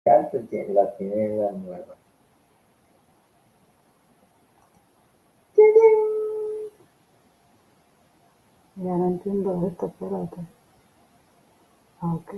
Canto la tiene la nueva. Ya no entiendo esto, espérate. Ok.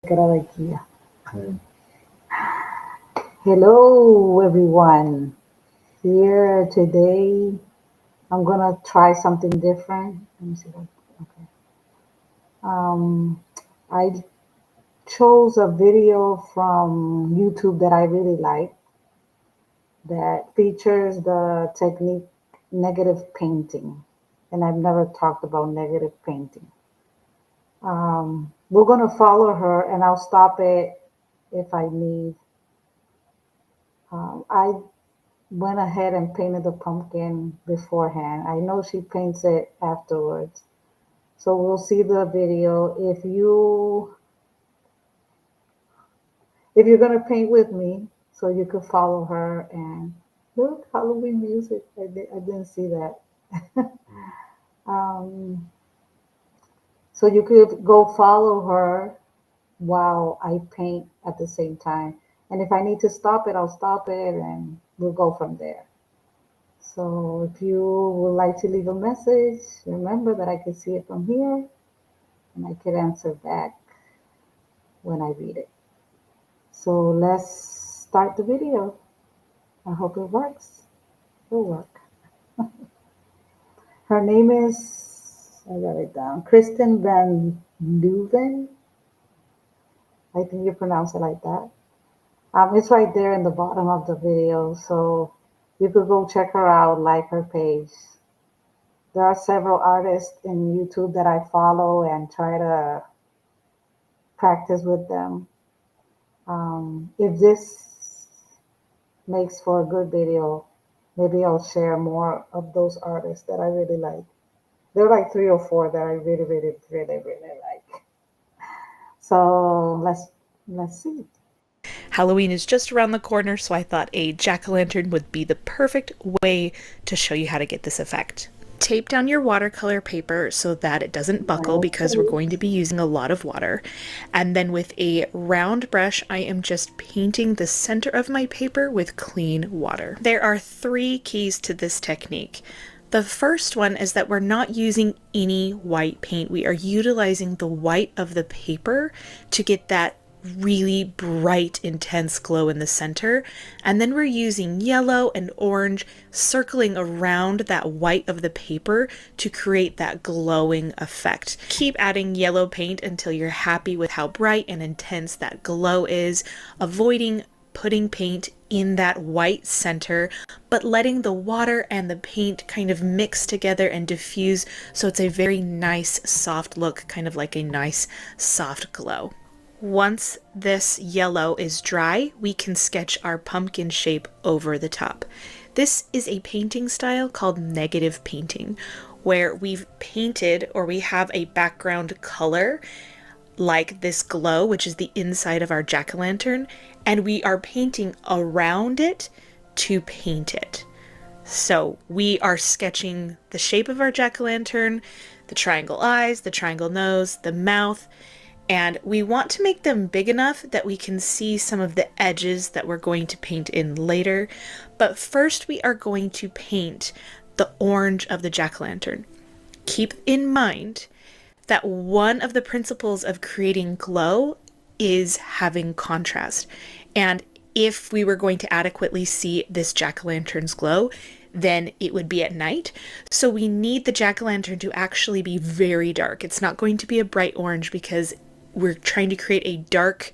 Gracias. Mm. Hello, everyone. Here today, I'm gonna try something different. Let me see. Okay. I chose a video from YouTube that I really like that features the technique negative painting, and I've never talked about negative painting. We're gonna follow her, and I'll stop it if I need. I went ahead and painted the pumpkin beforehand. I know she paints it afterwards. So we'll see the video. If you're gonna paint with me, so you could follow her and look, Halloween music. I didn't see that. Um, so you could go follow her while I paint at the same time. And if I need to stop it, I'll stop it and we'll go from there. So if you would like to leave a message, remember that I can see it from here and I can answer back when I read it. So let's start the video. I hope it works. It'll work. Her name is, I got it down, Kristin Van Leuven. I think you pronounce it like that. It's right there in the bottom of the video, so you could go check her out, like her page. There are several artists in YouTube that I follow and try to practice with them. If this makes for a good video, maybe I'll share more of those artists that I really like. There are like 3 or 4 that I really, really, really, really like. So let's see. Halloween is just around the corner, so I thought a jack-o'-lantern would be the perfect way to show you how to get this effect. Tape down your watercolor paper so that it doesn't buckle because we're going to be using a lot of water. And then with a round brush, I am just painting the center of my paper with clean water. There are 3 keys to this technique. The first one is that we're not using any white paint. We are utilizing the white of the paper to get that really bright, intense glow in the center. And then we're using yellow and orange circling around that white of the paper to create that glowing effect. Keep adding yellow paint until you're happy with how bright and intense that glow is, avoiding putting paint in that white center, but letting the water and the paint kind of mix together and diffuse so it's a very nice soft look, kind of like a nice soft glow. Once this yellow is dry, we can sketch our pumpkin shape over the top. This is a painting style called negative painting, where we've painted or we have a background color like this glow, which is the inside of our jack-o'-lantern, and we are painting around it to paint it. So we are sketching the shape of our jack-o'-lantern, the triangle eyes, the triangle nose, the mouth, and we want to make them big enough that we can see some of the edges that we're going to paint in later. But first we are going to paint the orange of the jack-o'-lantern. Keep in mind that one of the principles of creating glow is having contrast. And if we were going to adequately see this jack-o'-lantern's glow, then it would be at night. So we need the jack-o'-lantern to actually be very dark. It's not going to be a bright orange because we're trying to create a dark,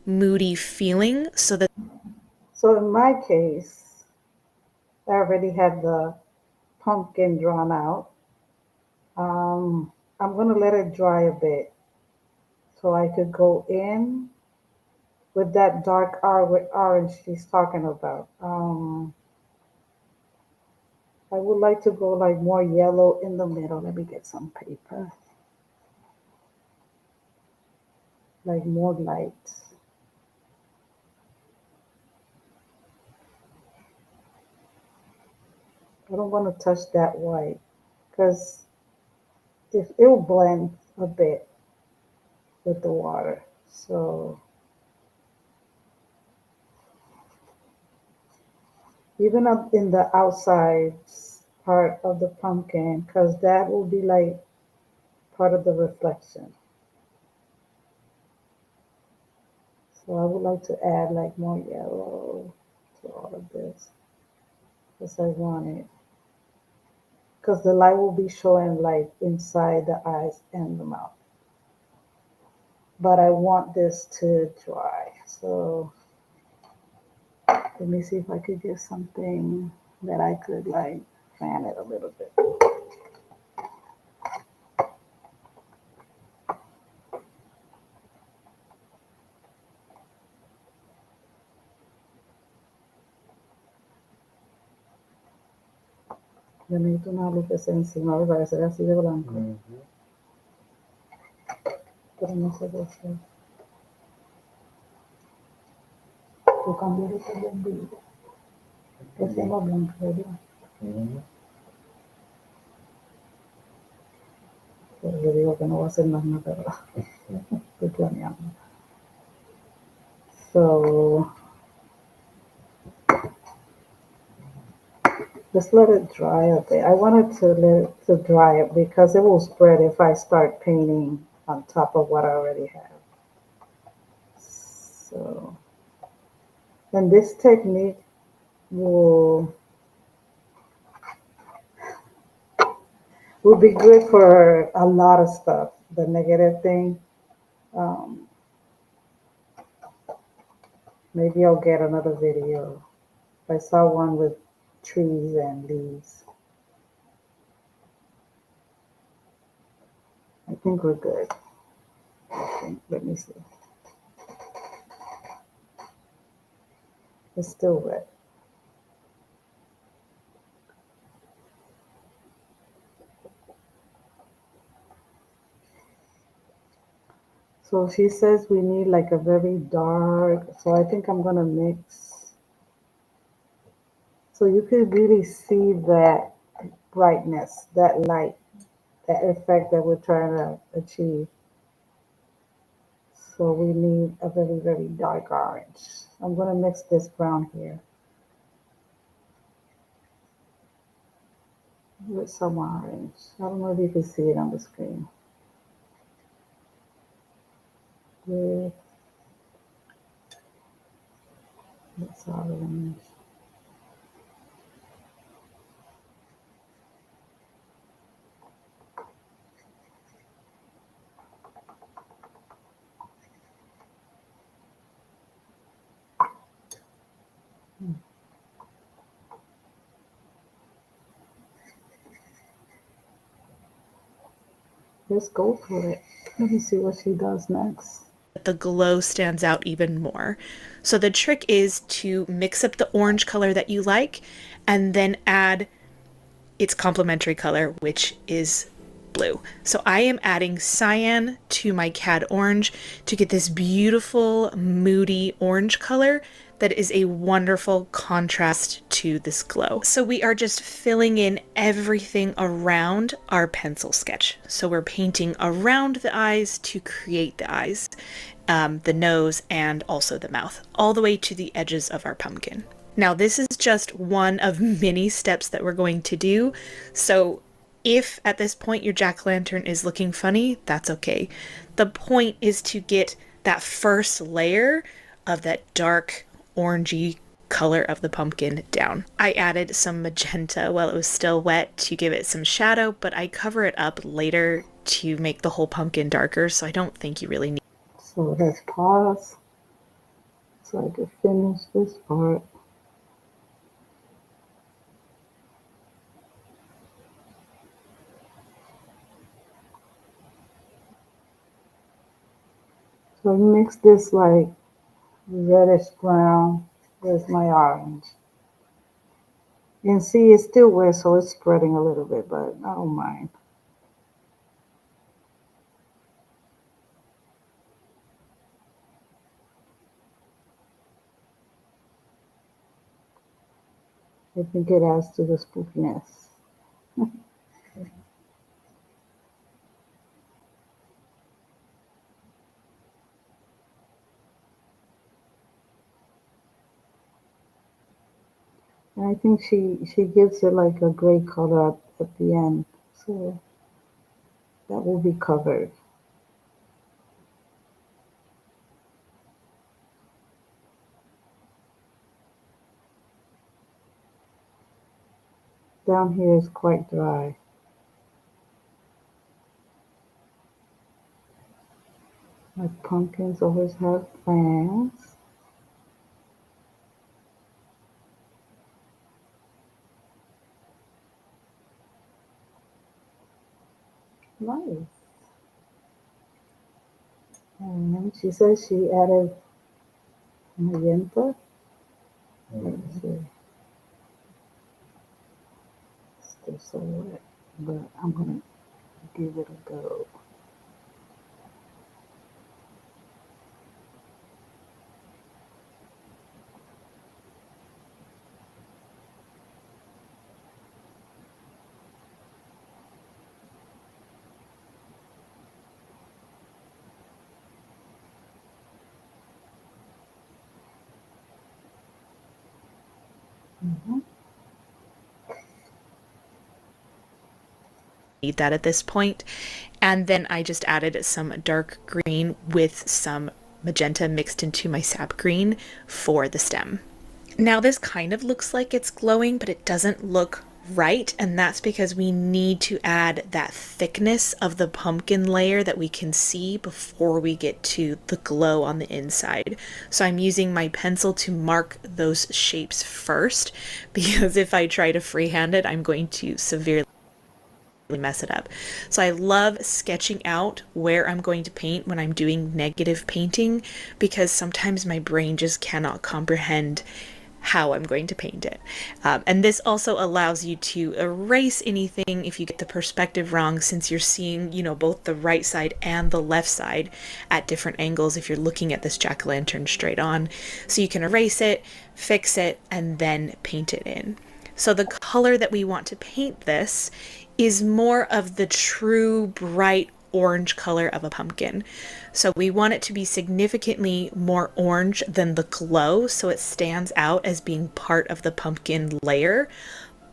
moody feeling so that. So in my case, I already had the pumpkin drawn out. I'm gonna let it dry a bit so I could go in with that dark orange she's talking about. I would like to go like more yellow in the middle. Let me get some paper. Like more light. I don't want to touch that white because if it will blend a bit with the water. So even up in the outside part of the pumpkin, because that will be like part of the reflection. So I would like to add like more yellow to all of this because I want it. Because the light will be showing like inside the eyes and the mouth. But I want this to dry. So let me see if I could get something that I could like fan it a little bit. Le necesito una luz encima, me parece así de blanco, pero no se ve así. Tú cambiar ese bombillo, que sea más blanco, ¿verdad? Pero yo digo que no va a ser más nada, ¿verdad? Estoy planeando. So just let it dry a bit. I wanted to let it to dry it because it will spread if I start painting on top of what I already have. So, and this technique will be good for a lot of stuff. The negative thing. Um, Maybe I'll get another video. I saw one with trees and leaves. I think we're good. Let me see. It's still wet. So she says we need like a very dark, so I think I'm gonna mix. So you could really see that brightness, that light, that effect that we're trying to achieve. So we need a very, very dark orange. I'm gonna mix this brown here with some orange. I don't know if you can see it on the screen. With this orange. Let's go for it. Let me see what she does next. The glow stands out even more. So the trick is to mix up the orange color that you like and then add its complementary color, which is blue. So I am adding cyan to my cad orange to get this beautiful, moody orange color that is a wonderful contrast to this glow. So we are just filling in everything around our pencil sketch. So we're painting around the eyes to create the eyes, the nose, and also the mouth, all the way to the edges of our pumpkin. Now, this is just one of many steps that we're going to do. So if at this point your jack-o'-lantern is looking funny, that's okay. The point is to get that first layer of that dark orangey color of the pumpkin down. I added some magenta while it was still wet to give it some shadow, but I cover it up later to make the whole pumpkin darker, so I don't think you really need. So let's pause so I can finish this part. So I mix this like reddish brown with my orange. And see, it's still wet, so it's spreading a little bit, but I don't mind. I think it adds to the spookiness. And I think she gives it like a gray color at the end, so that will be covered. down here is quite dry. My pumpkins always have fans. Nice. And she says she added magenta. Let me see. Still so wet, but I'm gonna give it a go. Mhm. Need that at this point. And then I just added some dark green with some magenta mixed into my sap green for the stem. Now this kind of looks like it's glowing, but it doesn't look right, and that's because we need to add that thickness of the pumpkin layer that we can see before we get to the glow on the inside. So I'm using my pencil to mark those shapes first, because if I try to freehand it, I'm going to severely mess it up. So I love sketching out where I'm going to paint when I'm doing negative painting, because sometimes my brain just cannot comprehend how I'm going to paint it. And this also allows you to erase anything if you get the perspective wrong, since you're seeing, both the right side and the left side at different angles if you're looking at this jack-o'-lantern straight on. So you can erase it, fix it, and then paint it in. So the color that we want to paint this is more of the true bright orange color of a pumpkin. So we want it to be significantly more orange than the glow, so it stands out as being part of the pumpkin layer,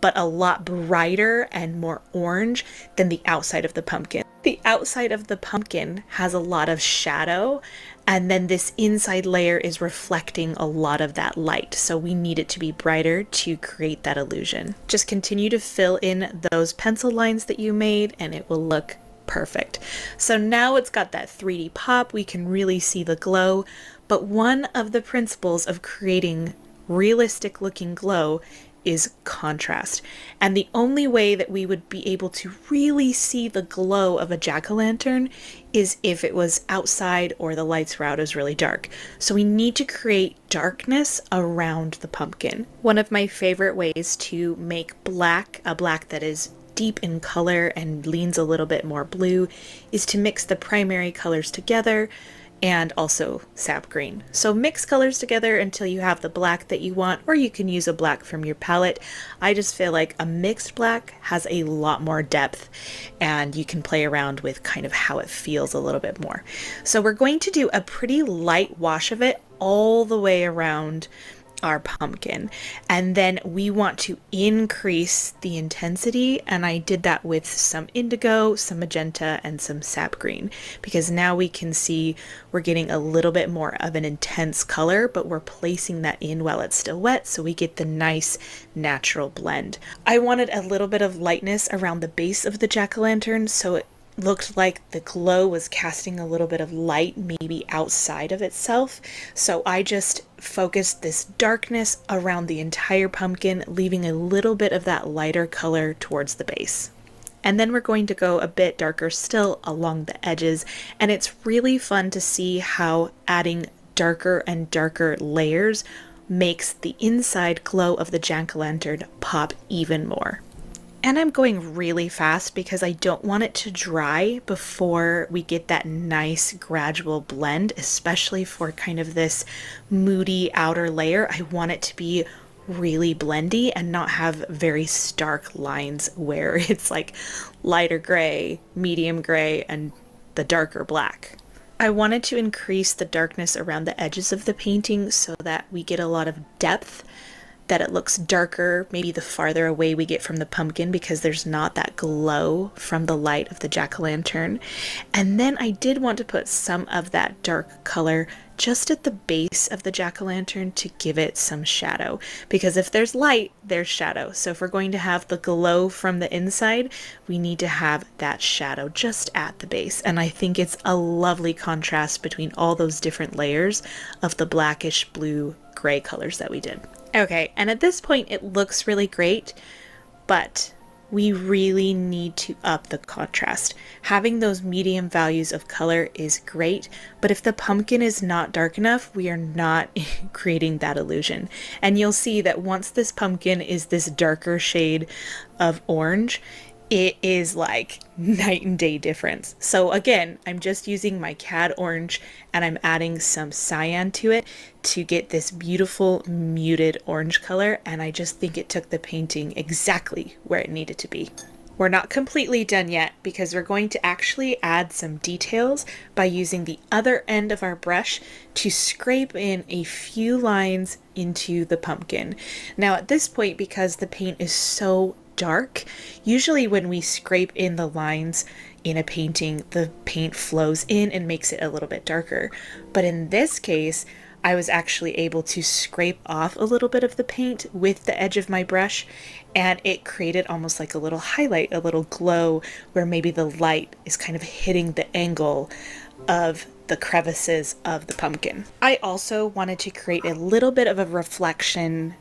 but a lot brighter and more orange than the outside of the pumpkin. The outside of the pumpkin has a lot of shadow, and then this inside layer is reflecting a lot of that light. So we need it to be brighter to create that illusion. Just continue to fill in those pencil lines that you made, and it will look perfect. So now it's got that 3D pop, we can really see the glow, but one of the principles of creating realistic looking glow is contrast. And the only way that we would be able to really see the glow of a jack-o'-lantern is if it was outside or the lights were out is really dark. So we need to create darkness around the pumpkin. One of my favorite ways to make black, a black that is deep in color and leans a little bit more blue, is to mix the primary colors together and also sap green. So mix colors together until you have the black that you want, or you can use a black from your palette. I just feel like a mixed black has a lot more depth, and you can play around with kind of how it feels a little bit more. So we're going to do a pretty light wash of it all the way around our pumpkin, and then we want to increase the intensity, and I did that with some indigo, some magenta, and some sap green, because now we can see we're getting a little bit more of an intense color, but we're placing that in while it's still wet, so we get the nice natural blend. I wanted a little bit of lightness around the base of the jack-o'-lantern, so it looked like the glow was casting a little bit of light maybe outside of itself. So I just focused this darkness around the entire pumpkin, leaving a little bit of that lighter color towards the base. And then we're going to go a bit darker still along the edges, and it's really fun to see how adding darker and darker layers makes the inside glow of the jack-o'-lantern pop even more. And I'm going really fast because I don't want it to dry before we get that nice gradual blend, especially for kind of this moody outer layer. I want it to be really blendy and not have very stark lines where it's like lighter gray, medium gray, and the darker black. I wanted to increase the darkness around the edges of the painting so that we get a lot of depth that it looks darker, maybe the farther away we get from the pumpkin, because there's not that glow from the light of the jack-o'-lantern. And then I did want to put some of that dark color just at the base of the jack-o'-lantern to give it some shadow, because if there's light, there's shadow. So if we're going to have the glow from the inside, we need to have that shadow just at the base. And I think it's a lovely contrast between all those different layers of the blackish blue gray colors that we did. Okay, and at this point it looks really great, but we really need to up the contrast. Having those medium values of color is great, but if the pumpkin is not dark enough, we are not creating that illusion. And you'll see that once this pumpkin is this darker shade of orange, it is like night and day difference. So again, I'm just using my cad orange and I'm adding some cyan to it to get this beautiful muted orange color, and I just think it took the painting exactly where it needed to be. We're not completely done yet because we're going to actually add some details by using the other end of our brush to scrape in a few lines into the pumpkin. Now at this point, because the paint is so dark, usually when we scrape in the lines in a painting, the paint flows in and makes it a little bit darker. But in this case, I was actually able to scrape off a little bit of the paint with the edge of my brush, and it created almost like a little highlight, a little glow where maybe the light is kind of hitting the angle of the crevices of the pumpkin. I also wanted to create a little bit of a reflection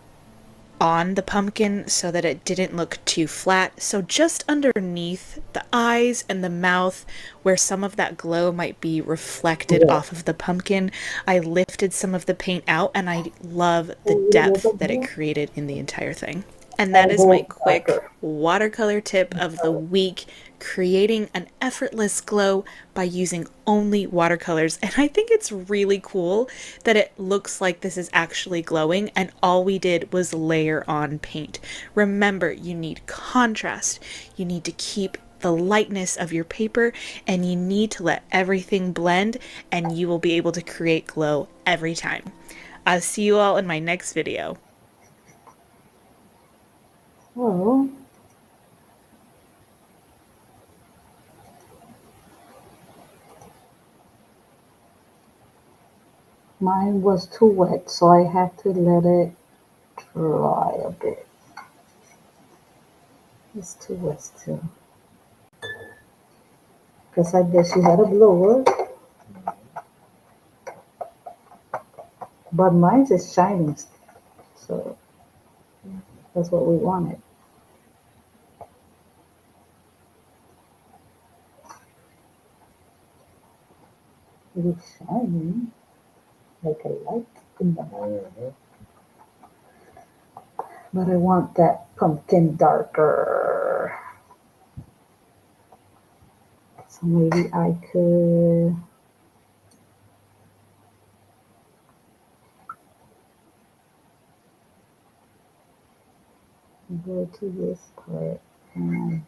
on the pumpkin so that it didn't look too flat. So just underneath the eyes and the mouth, where some of that glow might be reflected off of the pumpkin, I lifted some of the paint out, and I love the depth that it created in the entire thing. And that is my quick watercolor tip of the week, creating an effortless glow by using only watercolors. And I think it's really cool that it looks like this is actually glowing and all we did was layer on paint. Remember, you need contrast. You need to keep the lightness of your paper, and you need to let everything blend, and you will be able to create glow every time. I'll see you all in my next video. Oh, mine was too wet, so I had to let it dry a bit. It's too wet too. Because I guess you had a blower, but mine is shining, so that's what we wanted. It is shining like a light in the morning. But I want that pumpkin darker. So maybe I could go to this part and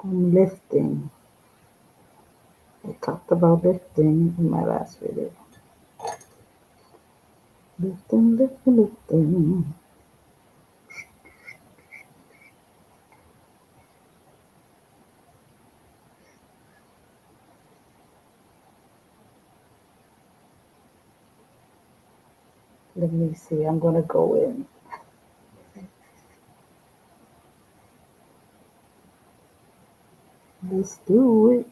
I'm lifting. I talked about lifting in my last video. Lifting, lifting, lifting. Let me see, I'm gonna go in. Let's do it.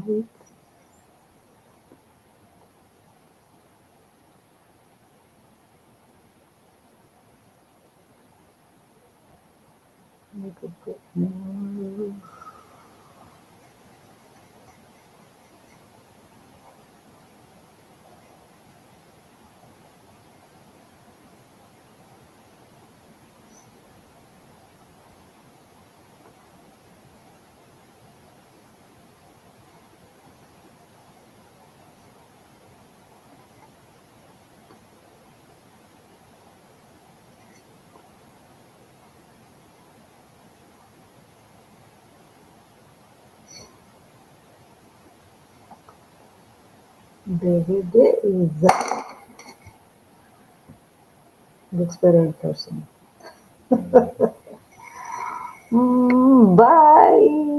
Wait. Make a bit more. There it is. Looks better in person. Bye.